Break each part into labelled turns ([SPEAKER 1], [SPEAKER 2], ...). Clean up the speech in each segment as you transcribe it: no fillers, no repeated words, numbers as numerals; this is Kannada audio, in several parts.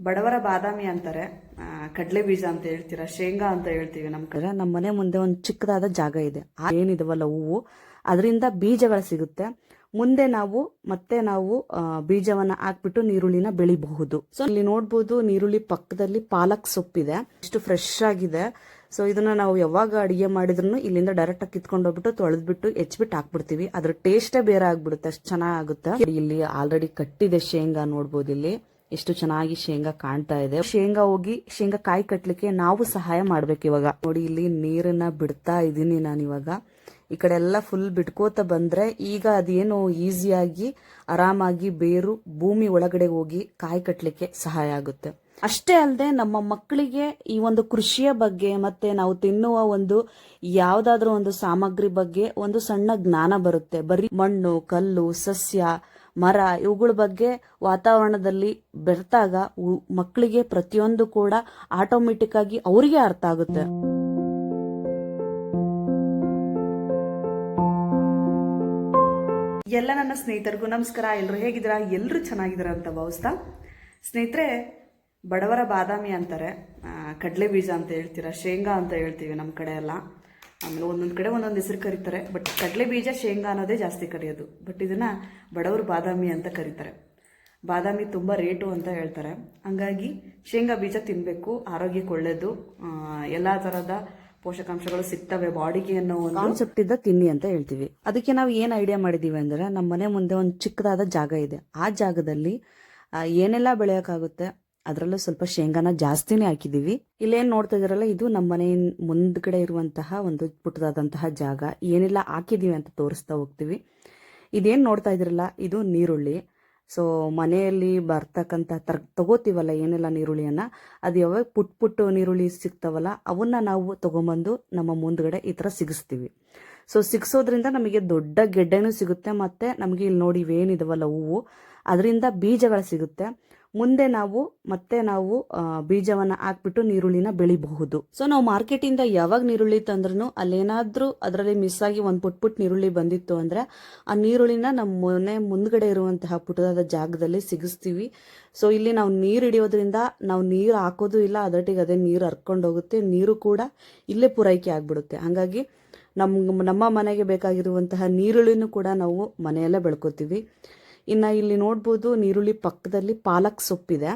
[SPEAKER 1] ಬಡವರ ಬಾದಾಮಿ ಅಂತಾರೆ, ಕಡಲೆ ಬೀಜ ಅಂತ ಹೇಳ್ತೀರಾ, ಶೇಂಗಾ ಅಂತ ಹೇಳ್ತೀವಿ ನಮ್ಮ ಕಡೆ. ನಮ್ಮ ಮನೆ ಮುಂದೆ ಒಂದು ಚಿಕ್ಕದಾದ ಜಾಗ ಇದೆ. ಏನಿದವಲ್ಲ ಹೂವು, ಅದರಿಂದ ಬೀಜಗಳು ಸಿಗುತ್ತೆ. ಮುಂದೆ ನಾವು ಬೀಜವನ್ನ ಹಾಕ್ಬಿಟ್ಟು ನೀರುಳ್ಳಿನ ಬೆಳಿಬಹುದು. ಸೊ ಇಲ್ಲಿ ನೋಡ್ಬೋದು, ನೀರುಳ್ಳಿ ಪಕ್ಕದಲ್ಲಿ ಪಾಲಕ್ ಸೊಪ್ಪಿದೆ, ಎಷ್ಟು ಫ್ರೆಶ್ ಆಗಿದೆ. ಸೊ ಇದನ್ನ ನಾವು ಯಾವಾಗ ಅಡಿಗೆ ಮಾಡಿದ್ರು ಇಲ್ಲಿಂದ ಡೈರೆಕ್ಟ್ ಆಗಿ ಕಿತ್ಕೊಂಡು ಹೋಗ್ಬಿಟ್ಟು ತೊಳೆದ್ಬಿಟ್ಟು ಹೆಚ್ಚಿಬಿಟ್ಟು ಹಾಕ್ಬಿಡ್ತೀವಿ. ಅದ್ರ ಟೇಸ್ಟೇ ಬೇರೆ ಆಗ್ಬಿಡುತ್ತೆ, ಅಷ್ಟು ಚೆನ್ನಾಗುತ್ತೆ. ಇಲ್ಲಿ ಆಲ್ರೆಡಿ ಕಟ್ಟಿದೆ ಶೇಂಗಾ, ನೋಡ್ಬೋದು ಇಲ್ಲಿ ಎಷ್ಟು ಚೆನ್ನಾಗಿ ಶೇಂಗಾ ಕಾಣ್ತಾ ಇದೆ. ಶೇಂಗಾ ಕಾಯಿ ಕಟ್ಲಿಕ್ಕೆ ನಾವು ಸಹಾಯ ಮಾಡ್ಬೇಕು. ಇವಾಗ ನೋಡಿ, ಇಲ್ಲಿ ನೀರನ್ನ ಬಿಡ್ತಾ ಇದೀನಿ ನಾನು. ಇವಾಗ ಈ ಕಡೆ ಎಲ್ಲ ಫುಲ್ ಬಿಟ್ಕೋತ ಬಂದ್ರೆ ಈಗ ಅದೇನು ಈಸಿಯಾಗಿ ಆರಾಮಾಗಿ ಬೇರು ಭೂಮಿ ಒಳಗಡೆ ಹೋಗಿ ಕಾಯಿ ಕಟ್ಲಿಕ್ಕೆ ಸಹಾಯ ಆಗುತ್ತೆ. ಅಷ್ಟೇ ಅಲ್ಲದೆ ನಮ್ಮ ಮಕ್ಕಳಿಗೆ ಈ ಒಂದು ಕೃಷಿಯ ಬಗ್ಗೆ ಮತ್ತೆ ನಾವು ತಿನ್ನುವ ಒಂದು ಯಾವ್ದಾದ್ರೂ ಒಂದು ಸಾಮಗ್ರಿ ಬಗ್ಗೆ ಒಂದು ಸಣ್ಣ ಜ್ಞಾನ ಬರುತ್ತೆ. ಬರೀ ಮಣ್ಣು, ಕಲ್ಲು, ಸಸ್ಯ, ಮರ ಇವುಗಳ ಬಗ್ಗೆ ವಾತಾವರಣದಲ್ಲಿ ಬೆರೆತಾಗ ಮಕ್ಕಳಿಗೆ ಪ್ರತಿಯೊಂದು ಕೂಡ ಆಟೋಮೆಟಿಕ್ ಆಗಿ ಅವರಿಗೆ ಅರ್ಥ ಆಗುತ್ತೆ. ಎಲ್ಲ ನನ್ನ ಸ್ನೇಹಿತರಿಗೂ ನಮಸ್ಕಾರ. ಎಲ್ಲರೂ ಹೇಗಿದ್ದೀರಾ? ಎಲ್ಲರೂ ಚೆನ್ನಾಗಿದ್ದೀರಾ ಅಂತ ಭಾವಿಸ್ತಾ, ಸ್ನೇಹಿತರೆ, ಬಡವರ ಬಾದಾಮಿ ಅಂತಾರೆ, ಕಡಲೆ ಬೀಜ ಅಂತ ಹೇಳ್ತೀರಾ, ಶೇಂಗಾ ಅಂತ ಹೇಳ್ತೀವಿ ನಮ್ಮ ಕಡೆ ಎಲ್ಲ. ಆಮೇಲೆ ಒಂದೊಂದು ಕಡೆ ಒಂದೊಂದು ಹೆಸರು ಕರೀತಾರೆ. ಬಟ್ ಕಡಲೆ ಬೀಜ, ಶೇಂಗಾ ಅನ್ನೋದೇ ಜಾಸ್ತಿ ಕರೆಯೋದು. ಬಟ್ ಇದನ್ನ ಬಡವರು ಬಾದಾಮಿ ಅಂತ ಕರೀತಾರೆ. ಬಾದಾಮಿ ತುಂಬ ರೇಟು ಅಂತ ಹೇಳ್ತಾರೆ. ಹಂಗಾಗಿ ಶೇಂಗಾ ಬೀಜ ತಿನ್ನಬೇಕು, ಆರೋಗ್ಯಕ್ಕೆ ಒಳ್ಳೆಯದು, ಎಲ್ಲ ಥರದ ಪೋಷಕಾಂಶಗಳು ಸಿಗ್ತವೆ ಬಾಡಿಗೆ ಅನ್ನೋ ಒಂದು ಕಾನ್ಸೆಪ್ಟ್ ಇಂದ ತಿನ್ನಿ ಅಂತ ಹೇಳ್ತೀವಿ. ಅದಕ್ಕೆ ನಾವು ಏನ್ ಐಡಿಯಾ ಮಾಡಿದೀವಿ ಅಂದ್ರೆ, ನಮ್ಮ ಮನೆ ಮುಂದೆ ಒಂದು ಚಿಕ್ಕದಾದ ಜಾಗ ಇದೆ. ಆ ಜಾಗದಲ್ಲಿ ಏನೆಲ್ಲ ಬೆಳೆಯೋಕ್ಕಾಗುತ್ತೆ ಅದರಲ್ಲೂ ಸ್ವಲ್ಪ ಶೇಂಗಾನ ಜಾಸ್ತಿನೇ ಹಾಕಿದೀವಿ. ಇಲ್ಲೇನ್ ನೋಡ್ತಾ ಇದ್ರಲ್ಲ, ಇದು ನಮ್ಮ ಮನೆ ಮುಂದ್ಗಡೆ ಇರುವಂತಹ ಒಂದು ಪುಟ್ಟದಾದಂತಹ ಜಾಗ. ಏನೆಲ್ಲ ಹಾಕಿದೀವಿ ಅಂತ ತೋರಿಸ್ತಾ ಹೋಗ್ತೀವಿ. ಇದೇನ್ ನೋಡ್ತಾ ಇದ್ರಲ್ಲ, ಇದು ನೀರುಳ್ಳಿ. ಸೊ ಮನೆಯಲ್ಲಿ ಬರ್ತಕ್ಕಂಥ ತಗೋತೀವಲ್ಲ ಏನೆಲ್ಲ ನೀರುಳ್ಳಿಯನ್ನ, ಅದು ಯಾವಾಗ ಪುಟ್ಟು ನೀರುಳ್ಳಿ ಸಿಗ್ತಾವಲ್ಲ ಅವನ್ನ ನಾವು ತಗೊಂಬಂದು ನಮ್ಮ ಮುಂದ್ಗಡೆ ಈ ತರ ಸಿಗಿಸ್ತೀವಿ. ಸೊ ಸಿಗಿಸೋದ್ರಿಂದ ನಮಗೆ ದೊಡ್ಡ ಗೆಡ್ಡೆನೂ ಸಿಗುತ್ತೆ, ಮತ್ತೆ ನಮಗೆ ಇಲ್ಲಿ ನೋಡಿ ಇವೇನಿದಾವಲ್ಲ ಹೂವು, ಅದರಿಂದ ಬೀಜಗಳು ಸಿಗುತ್ತೆ. ಮುಂದೆ ನಾವು ಬೀಜವನ್ನ ಹಾಕ್ಬಿಟ್ಟು ನೀರುಳ್ಳಿನ ಬೆಳಿಬಹುದು. ಸೊ ನಾವು ಮಾರ್ಕೆಟ್ ಇಂದ ಯಾವಾಗ ನೀರುಳ್ಳಿ ತಂದ್ರೂ ಅಲ್ಲೇನಾದ್ರೂ ಅದರಲ್ಲಿ ಮಿಸ್ ಆಗಿ ಒಂದ್ ಪುಟ್ ನೀರುಳ್ಳಿ ಬಂದಿತ್ತು ಅಂದ್ರೆ ಆ ನೀರುಳ್ಳಿನ ನಮ್ಮ ಮನೆ ಮುಂದ್ಗಡೆ ಇರುವಂತಹ ಪುಟ್ಟದಾದ ಜಾಗದಲ್ಲಿ ಸಿಗಿಸ್ತೀವಿ. ಸೊ ಇಲ್ಲಿ ನಾವು ನೀರು ಹಿಡಿಯೋದ್ರಿಂದ ನಾವು ನೀರು ಹಾಕೋದು ಇಲ್ಲ, ಅದರೊಟ್ಟಿಗೆ ಅದೇ ನೀರು ಹರ್ಕೊಂಡು ಹೋಗುತ್ತೆ, ನೀರು ಕೂಡ ಇಲ್ಲೇ ಪೂರೈಕೆ ಆಗ್ಬಿಡುತ್ತೆ. ಹಾಗಾಗಿ ನಮ್ಮ ಮನೆಗೆ ಬೇಕಾಗಿರುವಂತಹ ನೀರುಳ್ಳಿನೂ ಕೂಡ ನಾವು ಮನೆಯಲ್ಲೇ ಬೆಳ್ಕೋತೀವಿ. ಇನ್ನು ಇಲ್ಲಿ ನೋಡ್ಬೋದು, ನೀರುಳ್ಳಿ ಪಕ್ಕದಲ್ಲಿ ಪಾಲಕ್ ಸೊಪ್ಪಿದೆ.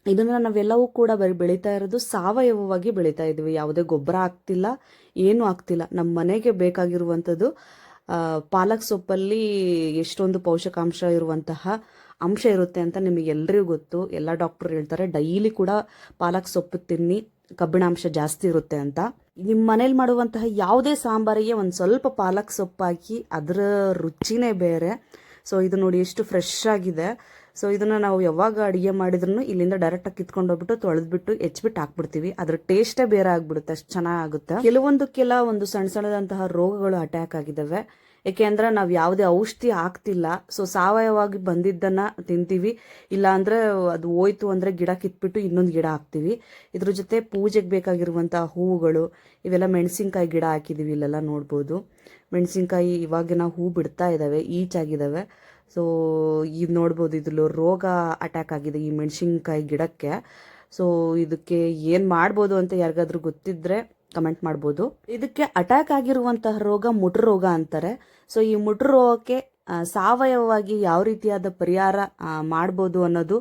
[SPEAKER 1] ಇದನ್ನ ನಾವೆಲ್ಲವೂ ಕೂಡ ಬೆಳೀತಾ ಇರೋದು ಸಾವಯವವಾಗಿ ಬೆಳೀತಾ ಇದೀವಿ. ಯಾವುದೇ ಗೊಬ್ಬರ ಆಗ್ತಿಲ್ಲ, ಏನು ಆಗ್ತಿಲ್ಲ. ನಮ್ಮ ಮನೆಗೆ ಬೇಕಾಗಿರುವಂಥದ್ದು ಪಾಲಕ್ ಸೊಪ್ಪಲ್ಲಿ ಎಷ್ಟೊಂದು ಪೋಷಕಾಂಶ ಇರುವಂತಹ ಅಂಶ ಇರುತ್ತೆ ಅಂತ ನಿಮಗೆಲ್ಲರಿಗೂ ಗೊತ್ತು. ಎಲ್ಲ ಡಾಕ್ಟರ್ ಹೇಳ್ತಾರೆ ಡೈಲಿ ಕೂಡ ಪಾಲಕ್ ಸೊಪ್ಪು ತಿನ್ನಿ, ಕಬ್ಬಿಣಾಂಶ ಜಾಸ್ತಿ ಇರುತ್ತೆ ಅಂತ. ನಿಮ್ಮ ಮನೇಲಿ ಮಾಡುವಂತಹ ಯಾವುದೇ ಸಾಂಬಾರಿಗೆ ಒಂದು ಸ್ವಲ್ಪ ಪಾಲಕ್ ಸೊಪ್ಪು ಹಾಕಿ, ಅದರ ರುಚಿನೇ ಬೇರೆ. ಸೊ ಇದು ನೋಡಿ ಎಷ್ಟು ಫ್ರೆಶ್ ಆಗಿದೆ. ಸೊ ಇದನ್ನ ನಾವು ಯಾವಾಗ ಅಡಿಗೆ ಮಾಡಿದ್ರು ಇಲ್ಲಿಂದ ಡೈರೆಕ್ಟ್ ಆಗಿ ಕಿತ್ಕೊಂಡು ಹೋಗ್ಬಿಟ್ಟು ತೊಳೆದ್ಬಿಟ್ಟು ಹೆಚ್ಚಿಬಿಟ್ಟು ಹಾಕ್ಬಿಡ್ತೀವಿ. ಅದ್ರ ಟೇಸ್ಟೇ ಬೇರೆ ಆಗ್ಬಿಡುತ್ತೆ, ಅಷ್ಟು ಚೆನ್ನಾಗುತ್ತೆ. ಕೆಲವೊಂದು ಸಣ್ಣ ಸಣ್ಣದಂತಹ ರೋಗಗಳು ಅಟ್ಯಾಕ್ ಆಗಿದ್ದಾವೆ. ಯಾಕೆಂದ್ರೆ ನಾವು ಯಾವುದೇ ಔಷಧಿ ಹಾಕ್ತಿಲ್ಲ. ಸೊ ಸಾವಯವಾಗಿ ಬಂದಿದ್ದನ್ನ ತಿಂತೀವಿ. ಇಲ್ಲ ಅಂದ್ರೆ ಅದು ಹೋಯ್ತು ಅಂದ್ರೆ ಗಿಡ ಕಿತ್ಬಿಟ್ಟು ಇನ್ನೊಂದು ಗಿಡ ಹಾಕ್ತಿವಿ. ಇದ್ರ ಜೊತೆ ಪೂಜೆಗೆ ಬೇಕಾಗಿರುವಂತಹ ಹೂವುಗಳು, ಇವೆಲ್ಲ ಮೆಣಸಿನ್ಕಾಯಿ ಗಿಡ ಹಾಕಿದೀವಿ. ಇಲ್ಲೆಲ್ಲ ನೋಡ್ಬೋದು, ಮೆಣಸಿನ್ಕಾಯಿ ಇವಾಗಿನ ಹೂ ಬಿಡ್ತಾ ಇದಾವೆ, ಈಚಾಗಿದ್ದಾವೆ. ಸೊ ಇದು ನೋಡ್ಬೋದು, ಇದ್ರಲ್ಲಿ ರೋಗ ಅಟ್ಯಾಕ್ ಆಗಿದೆ ಈ ಮೆಣಸಿನ್ಕಾಯಿ ಗಿಡಕ್ಕೆ. ಸೊ ಇದಕ್ಕೆ ಏನ್ ಮಾಡ್ಬೋದು ಅಂತ ಯಾರಿಗಾದ್ರೂ ಗೊತ್ತಿದ್ರೆ ಕಮೆಂಟ್ ಮಾಡ್ಬೋದು. ಇದಕ್ಕೆ ಅಟ್ಯಾಕ್ ಆಗಿರುವಂತಹ ರೋಗ ಮುಟ್ರು ರೋಗ ಅಂತಾರೆ. ಸೊ ಈ ಮುಟ್ರು ರೋಗಕ್ಕೆ ಸಾವಯವವಾಗಿ ಯಾವ ರೀತಿಯಾದ ಪರಿಹಾರ ಮಾಡ್ಬೋದು ಅನ್ನೋದು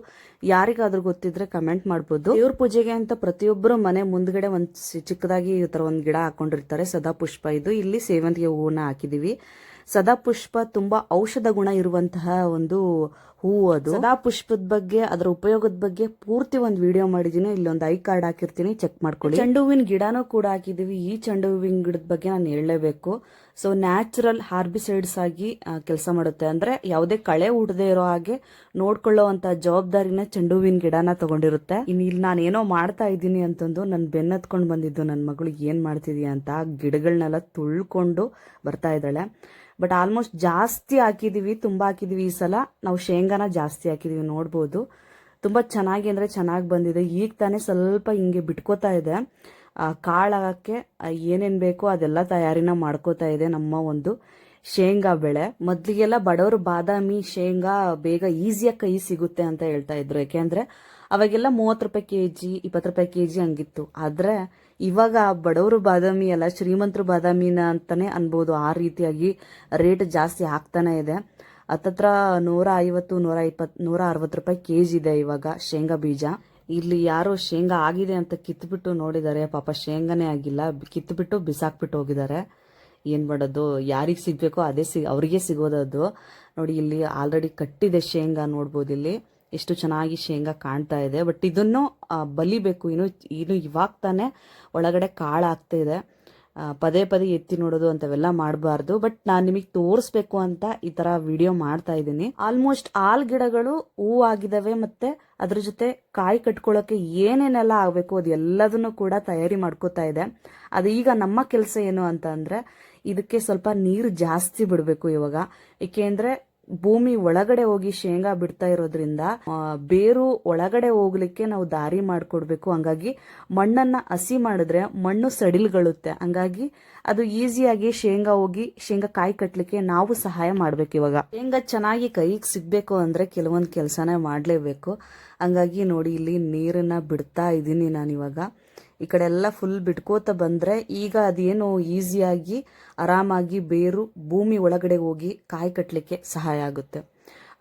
[SPEAKER 1] ಯಾರಿಗಾದ್ರೂ ಗೊತ್ತಿದ್ರೆ ಕಮೆಂಟ್ ಮಾಡ್ಬೋದು. ದೇವ್ರ ಪೂಜೆಗೆ ಅಂತ ಪ್ರತಿಯೊಬ್ಬರು ಮನೆ ಮುಂದ್ಗಡೆ ಒಂದ್ ಚಿಕ್ಕದಾಗಿ ಈ ತರ ಒಂದ್ ಗಿಡ ಹಾಕೊಂಡಿರ್ತಾರೆ, ಸದಾಪುಷ್ಪ. ಇದು ಇಲ್ಲಿ ಸೇವಂತಿಗೆ ಹೂವನ್ನ ಹಾಕಿದೀವಿ. ಸದಾಪುಷ್ಪ ತುಂಬಾ ಔಷಧ ಗುಣ ಇರುವಂತಹ ಒಂದು ಹೂವು. ಅದು ಸದಾಪುಷ್ಪದ ಬಗ್ಗೆ, ಅದರ ಉಪಯೋಗದ ಬಗ್ಗೆ ಪೂರ್ತಿ ಒಂದು ವಿಡಿಯೋ ಮಾಡಿದೀನಿ. ಇಲ್ಲಿ ಒಂದು ಐ ಕಾರ್ಡ್ ಹಾಕಿರ್ತೀನಿ, ಚೆಕ್ ಮಾಡ್ಕೊಳ್ಳಿ. ಚೆಂಡು ಹೂವಿನ ಗಿಡನೂ ಕೂಡ ಹಾಕಿದೀವಿ. ಈ ಚೆಂಡು ಹೂವಿನ ಗಿಡದ ಬಗ್ಗೆ ನಾನು ಹೇಳಲೇಬೇಕು. ಸೊ ನ್ಯಾಚುರಲ್ ಹಾರ್ಬಿಸೈಡ್ಸ್ ಆಗಿ ಕೆಲಸ ಮಾಡುತ್ತೆ. ಅಂದ್ರೆ ಯಾವುದೇ ಕಳೆ ಹುಟ್ಟದೇ ಇರೋ ಹಾಗೆ ನೋಡ್ಕೊಳ್ಳೋ ಜವಾಬ್ದಾರಿನ ಚೆಂಡು ಹೂವಿನ ಗಿಡನ ತಗೊಂಡಿರುತ್ತೆ. ಇನ್ನು ಇಲ್ಲಿ ನಾನು ಏನೋ ಮಾಡ್ತಾ ಇದ್ದೀನಿ ಅಂತಂದು ನನ್ನ ಬೆನ್ನತ್ಕೊಂಡು ಬಂದಿದ್ದು ನನ್ನ ಮಗಳು ಏನ್ ಮಾಡ್ತಿದೀಯ ಅಂತ ಗಿಡಗಳನ್ನೆಲ್ಲ ತುಳ್ಕೊಂಡು ಬರ್ತಾ ಇದ್ದಾಳೆ. ಬಟ್ ಆಲ್ಮೋಸ್ಟ್ ಜಾಸ್ತಿ ಹಾಕಿದೀವಿ, ತುಂಬಾ ಹಾಕಿದೀವಿ. ಈ ಸಲ ನಾವು ಶೇಂಗಾನ ಜಾಸ್ತಿ ಹಾಕಿದೀವಿ. ನೋಡ್ಬೋದು ತುಂಬಾ ಚೆನ್ನಾಗಿ ಅಂದ್ರೆ ಚೆನ್ನಾಗಿ ಬಂದಿದೆ. ಈಗ ತಾನೇ ಸ್ವಲ್ಪ ಹಿಂಗೆ ಬಿಟ್ಕೋತಾ ಇದೆ. ಕಾಳಾಗಕ್ಕೆ ಏನೇನ್ ಬೇಕೋ ಅದೆಲ್ಲ ತಯಾರಿನ ಮಾಡ್ಕೋತಾ ಇದೆ ನಮ್ಮ ಒಂದು ಶೇಂಗಾ ಬೆಳೆ. ಮೊದ್ಲಿಗೆಲ್ಲ ಬಡವರು ಬಾದಾಮಿ ಶೇಂಗಾ ಬೇಗ ಈಸಿಯಾಗಿ ಕೈ ಸಿಗುತ್ತೆ ಅಂತ ಹೇಳ್ತಾ ಇದ್ರು. ಯಾಕೆಂದ್ರೆ ಅವಾಗೆಲ್ಲ 30 ರೂಪಾಯಿ ಕೆಜಿ, 20 ರೂಪಾಯಿ ಕೆಜಿ ಹಂಗಿತ್ತು. ಆದ್ರೆ ಇವಾಗ ಬಡವರು ಬಾದಾಮಿ ಅಲ್ಲ, ಶ್ರೀಮಂತರು ಬಾದಾಮಿನ ಅಂತಾನೆ ಅನ್ಬೋದು. ಆ ರೀತಿಯಾಗಿ ರೇಟ್ ಜಾಸ್ತಿ ಆಗ್ತಾನೆ ಇದೆ. ಹತ್ತತ್ರ 150, 120, 160 ರೂಪಾಯಿ ಕೆಜಿ ಇದೆ ಇವಾಗ ಶೇಂಗಾ ಬೀಜ. ಇಲ್ಲಿ ಯಾರೋ ಶೇಂಗಾ ಆಗಿದೆ ಅಂತ ಕಿತ್ಬಿಟ್ಟು ನೋಡಿದ್ದಾರೆ, ಪಾಪ ಶೇಂಗಾನೇ ಆಗಿಲ್ಲ, ಕಿತ್ಬಿಟ್ಟು ಬಿಸಾಕ್ಬಿಟ್ಟು ಹೋಗಿದ್ದಾರೆ. ಏನ್ ಮಾಡೋದು, ಯಾರಿಗೆ ಸಿಗ್ಬೇಕೋ ಅದೇ ಅವ್ರಿಗೆ ಸಿಗೋದದು. ನೋಡಿ ಇಲ್ಲಿ ಆಲ್ರೆಡಿ ಕಟ್ಟಿದೆ ಶೇಂಗಾ, ನೋಡ್ಬೋದು ಇಲ್ಲಿ ಎಷ್ಟು ಚೆನ್ನಾಗಿ ಶೇಂಗಾ ಕಾಣ್ತಾ ಇದೆ. ಬಟ್ ಇದನ್ನು ಬಲಿಬೇಕು, ಇನ್ನು ಇವಾಗ ತಾನೆ ಒಳಗಡೆ ಕಾಳು ಆಗ್ತಾ ಇದೆ. ಪದೇ ಪದೇ ಎತ್ತಿ ನೋಡೋದು ಅಂತವೆಲ್ಲ ಮಾಡಬಾರ್ದು. ಬಟ್ ನಾನು ನಿಮಗೆ ತೋರಿಸ್ಬೇಕು ಅಂತ ಈ ತರ ವಿಡಿಯೋ ಮಾಡ್ತಾ ಇದ್ದೀನಿ. ಆಲ್ಮೋಸ್ಟ್ ಆಲ್ ಗಿಡಗಳು ಹೂವಾಗಿದಾವೆ, ಮತ್ತೆ ಅದ್ರ ಜೊತೆ ಕಾಯಿ ಕಟ್ಕೊಳ್ಳೋಕೆ ಏನೇನೆಲ್ಲ ಆಗ್ಬೇಕು ಅದೆಲ್ಲದನ್ನು ಕೂಡ ತಯಾರಿ ಮಾಡ್ಕೋತಾ ಇದೆ. ಅದು ಈಗ ನಮ್ಮ ಕೆಲಸ ಏನು ಅಂತ ಅಂದ್ರೆ ಇದಕ್ಕೆ ಸ್ವಲ್ಪ ನೀರು ಜಾಸ್ತಿ ಬಿಡಬೇಕು ಇವಾಗ. ಏಕೆಂದ್ರೆ ಭೂಮಿ ಒಳಗಡೆ ಹೋಗಿ ಶೇಂಗಾ ಬಿಡ್ತಾ ಇರೋದ್ರಿಂದ ಬೇರು ಒಳಗಡೆ ಹೋಗ್ಲಿಕ್ಕೆ ನಾವು ದಾರಿ ಮಾಡ್ಕೊಡ್ಬೇಕು. ಹಂಗಾಗಿ ಮಣ್ಣನ್ನ ಹಸಿ ಮಾಡಿದ್ರೆ ಮಣ್ಣು ಸಡಿಲ್ಗಳುತ್ತೆ. ಹಂಗಾಗಿ ಅದು ಈಸಿಯಾಗಿ ಶೇಂಗಾ ಹೋಗಿ ಶೇಂಗಾ ಕಾಯಿ ಕಟ್ಲಿಕ್ಕೆ ನಾವು ಸಹಾಯ ಮಾಡ್ಬೇಕು. ಇವಾಗ ಶೇಂಗಾ ಚೆನ್ನಾಗಿ ಕೈಗೆ ಸಿಗ್ಬೇಕು ಅಂದ್ರೆ ಕೆಲವೊಂದು ಕೆಲಸನೇ ಮಾಡ್ಲೇಬೇಕು. ಹಂಗಾಗಿ ನೋಡಿ ಇಲ್ಲಿ ನೀರನ್ನ ಬಿಡ್ತಾ ಇದ್ದೀನಿ ನಾನಿವಾಗ. ಈ ಕಡೆ ಎಲ್ಲ ಫುಲ್ ಬಿಟ್ಕೋತ ಬಂದ್ರೆ ಈಗ ಅದೇನು ಈಸಿಯಾಗಿ ಆರಾಮಾಗಿ ಬೇರು ಭೂಮಿ ಒಳಗಡೆ ಹೋಗಿ ಕಾಯಿ ಕಟ್ಟಲಿಕ್ಕೆ ಸಹಾಯ ಆಗುತ್ತೆ.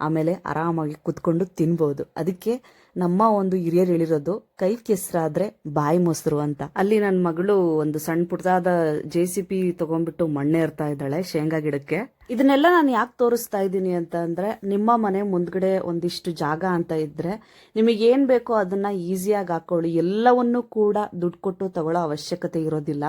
[SPEAKER 1] ಆಮೇಲೆ ಆರಾಮಾಗಿ ಕುತ್ಕೊಂಡು ತಿನ್ಬಹುದು. ಅದಕ್ಕೆ ನಮ್ಮ ಒಂದು ಹಿರಿಯರು ಹೇಳಿರೋದು, ಕೈ ಕೆಸರಾದ್ರೆ ಬಾಯಿ ಮೊಸರು ಅಂತ. ಅಲ್ಲಿ ನನ್ನ ಮಗಳು ಒಂದು ಸಣ್ಣ ಪುಟ್ಟದಾದ JCB ತಗೊಂಡ್ಬಿಟ್ಟು ಮಣ್ಣೇರ್ತಾ ಇದ್ದಾಳೆ ಶೇಂಗಾ ಗಿಡಕ್ಕೆ. ಇದನ್ನೆಲ್ಲ ನಾನು ಯಾಕೆ ತೋರಿಸ್ತಾ ಇದ್ದೀನಿ ಅಂತ ಅಂದ್ರೆ, ನಿಮ್ಮ ಮನೆ ಮುಂದ್ಗಡೆ ಒಂದಿಷ್ಟು ಜಾಗ ಅಂತ ಇದ್ರೆ ನಿಮಗೆ ಏನ್ ಬೇಕೋ ಅದನ್ನ ಈಸಿಯಾಗಿ ಹಾಕೊಳ್ಳಿ. ಎಲ್ಲವನ್ನೂ ಕೂಡ ದುಡ್ಡು ಕೊಟ್ಟು ತಗೊಳ್ಳೋ ಅವಶ್ಯಕತೆ ಇರೋದಿಲ್ಲ.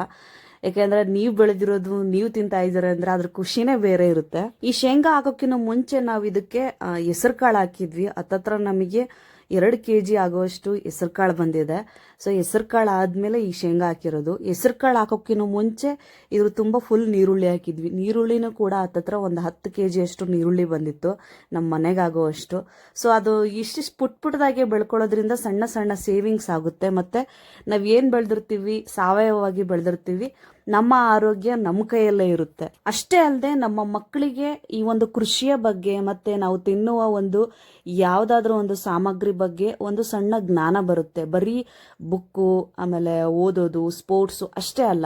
[SPEAKER 1] ಯಾಕೆಂದ್ರೆ ನೀವು ಬೆಳೆದಿರೋದು ನೀವು ತಿಂತಾ ಇದ್ದೀರ ಅಂದ್ರೆ ಅದ್ರ ಖುಷಿನೇ ಬೇರೆ ಇರುತ್ತೆ. ಈ ಶೇಂಗಾ ಹಾಕೋಕ್ಕಿಂತ ಮುಂಚೆ ನಾವು ಇದಕ್ಕೆ ಹೆಸರು ಕಾಳು ಹಾಕಿದ್ವಿ. ಹತ್ತತ್ರ ನಮಗೆ 2 kg ಆಗುವಷ್ಟು ಹೆಸರು ಕಾಳು ಬಂದಿದೆ. ಸೊ ಹೆಸರು ಕಾಳು ಆದ್ಮೇಲೆ ಈ ಶೇಂಗಾ ಹಾಕಿರೋದು. ಹೆಸರು ಕಾಳು ಹಾಕೋಕ್ಕಿಂತ ಮುಂಚೆ ಇದ್ರ ತುಂಬಾ ಫುಲ್ ನೀರುಳ್ಳಿ ಹಾಕಿದ್ವಿ. ನೀರುಳ್ಳಿನೂ ಕೂಡ ಹತ್ತತ್ರ ಒಂದು 10 kg ಅಷ್ಟು ನೀರುಳ್ಳಿ ಬಂದಿತ್ತು ನಮ್ಮ ಮನೆಗಾಗುವಷ್ಟು. ಸೊ ಅದು ಇಷ್ಟಿಷ್ಟು ಪುಟ್ಟದಾಗೆ ಬೆಳ್ಕೊಳ್ಳೋದ್ರಿಂದ ಸಣ್ಣ ಸಣ್ಣ ಸೇವಿಂಗ್ಸ್ ಆಗುತ್ತೆ. ಮತ್ತೆ ನಾವ್ ಏನ್ ಬೆಳೆದಿರ್ತೀವಿ, ಸಾವಯವವಾಗಿ ಬೆಳೆದಿರ್ತೀವಿ, ನಮ್ಮ ಆರೋಗ್ಯ ನಮ್ಮ ಕೈಯಲ್ಲೇ ಇರುತ್ತೆ. ಅಷ್ಟೇ ಅಲ್ಲದೆ ನಮ್ಮ ಮಕ್ಕಳಿಗೆ ಈ ಒಂದು ಕೃಷಿಯ ಬಗ್ಗೆ ಮತ್ತೆ ನಾವು ತಿನ್ನುವ ಒಂದು ಯಾವ್ದಾದ್ರೂ ಒಂದು ಸಾಮಗ್ರಿ ಬಗ್ಗೆ ಒಂದು ಸಣ್ಣ ಜ್ಞಾನ ಬರುತ್ತೆ. ಬರೀ ಬುಕ್ಕು ಆಮೇಲೆ ಓದೋದು ಸ್ಪೋರ್ಟ್ಸು ಅಷ್ಟೇ ಅಲ್ಲ,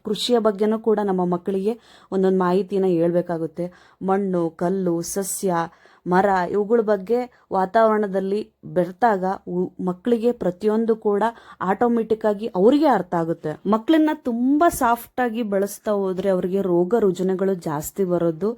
[SPEAKER 1] ಕೃಷಿಯ ಬಗ್ಗೆನೂ ಕೂಡ ನಮ್ಮ ಮಕ್ಕಳಿಗೆ ಒಂದೊಂದು ಮಾಹಿತಿನ ಹೇಳ್ಬೇಕಾಗುತ್ತೆ. ಮಣ್ಣು, ಕಲ್ಲು, ಸಸ್ಯ, ಮರ ಇವುಗಳ ಬಗ್ಗೆ ವಾತಾವರಣದಲ್ಲಿ ಬೆರೆತಾಗ ಮಕ್ಕಳಿಗೆ ಪ್ರತಿಯೊಂದು ಕೂಡ ಆಟೋಮೆಟಿಕ್ ಆಗಿ ಅವರಿಗೆ ಅರ್ಥ ಆಗುತ್ತೆ. ಮಕ್ಕಳನ್ನ ತುಂಬಾ ಸಾಫ್ಟ್ ಆಗಿ ಬೆಳೆಸ್ತಾ ಹೋದ್ರೆ ಅವರಿಗೆ ರೋಗ ರುಜಿನಗಳು ಜಾಸ್ತಿ ಬರೋದು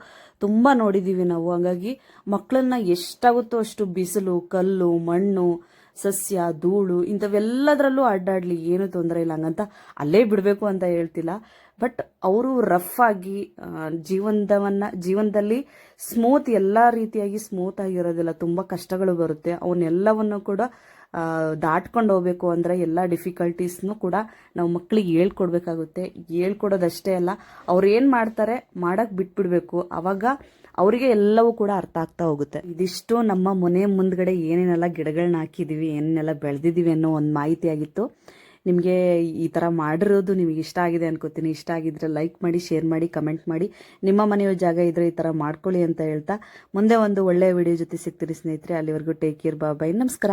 [SPEAKER 1] ತುಂಬಾ ನೋಡಿದೀವಿ ನಾವು. ಹಾಗಾಗಿ ಮಕ್ಕಳನ್ನ ಎಷ್ಟಾಗುತ್ತೋ ಅಷ್ಟು ಬಿಸಿಲು, ಕಲ್ಲು, ಮಣ್ಣು, ಸಸ್ಯ, ಧೂಳು ಇಂಥವೆಲ್ಲದರಲ್ಲೂ ಅಡ್ಡಾಡ್ಲಿ, ಏನು ತೊಂದರೆ ಇಲ್ಲ. ಹಂಗಂತ ಅಲ್ಲೇ ಬಿಡಬೇಕು ಅಂತ ಹೇಳ್ತಿಲ್ಲ. ಬಟ್ ಅವರು ರಫ್ ಆಗಿ ಜೀವನದಲ್ಲಿ ಸ್ಮೂತ್ ಎಲ್ಲಾ ರೀತಿಯಾಗಿ ಸ್ಮೂತ್ ಆಗಿರೋದಿಲ್ಲ. ತುಂಬಾ ಕಷ್ಟಗಳು ಬರುತ್ತೆ. ಅವನ್ನೆಲ್ಲವನ್ನು ಕೂಡ ದಾಟ್ಕೊಂಡು ಹೋಗ್ಬೇಕು ಅಂದ್ರೆ ಎಲ್ಲಾ ಡಿಫಿಕಲ್ಟೀಸ್ನು ಕೂಡ ನಾವು ಮಕ್ಕಳಿಗೆ ಹೇಳ್ಕೊಡ್ಬೇಕಾಗುತ್ತೆ. ಹೇಳ್ಕೊಡೋದಷ್ಟೇ ಅಲ್ಲ, ಅವ್ರು ಏನ್ ಮಾಡ್ತಾರೆ ಮಾಡಕ್ ಬಿಟ್ಬಿಡ್ಬೇಕು. ಅವಾಗ ಅವರಿಗೆ ಎಲ್ಲವೂ ಕೂಡ ಅರ್ಥ ಆಗ್ತಾ ಹೋಗುತ್ತೆ. ಇದಿಷ್ಟು ನಮ್ಮ ಮನೆ ಮುಂದ್ಗಡೆ ಏನೇನೆಲ್ಲ ಗಿಡಗಳನ್ನ ಹಾಕಿದೀವಿ, ಏನೇನೆಲ್ಲ ಬೆಳೆದಿದೀವಿ ಅನ್ನೋ ಒಂದು ಮಾಹಿತಿ ಆಗಿತ್ತು. ನಿಮಗೆ ಈ ಥರ ಮಾಡಿರೋದು ನಿಮಗೆ ಇಷ್ಟ ಆಗಿದೆ ಅನ್ಕೋತೀನಿ. ಇಷ್ಟ ಆಗಿದ್ರೆ ಲೈಕ್ ಮಾಡಿ, ಶೇರ್ ಮಾಡಿ, ಕಮೆಂಟ್ ಮಾಡಿ. ನಿಮ್ಮ ಮನೆಯ ಜಾಗ ಇದ್ರೆ ಈ ಥರ ಮಾಡ್ಕೊಳ್ಳಿ ಅಂತ ಹೇಳ್ತಾ ಮುಂದೆ ಒಂದು ಒಳ್ಳೆಯ ವಿಡಿಯೋ ಜೊತೆ ಸಿಗ್ತೀರಿ ಸ್ನೇಹಿತರೆ. ಅಲ್ಲಿವರೆಗೂ ಟೇಕ್ ಕೇರ್, ಬಾಯ್, ನಮಸ್ಕಾರ.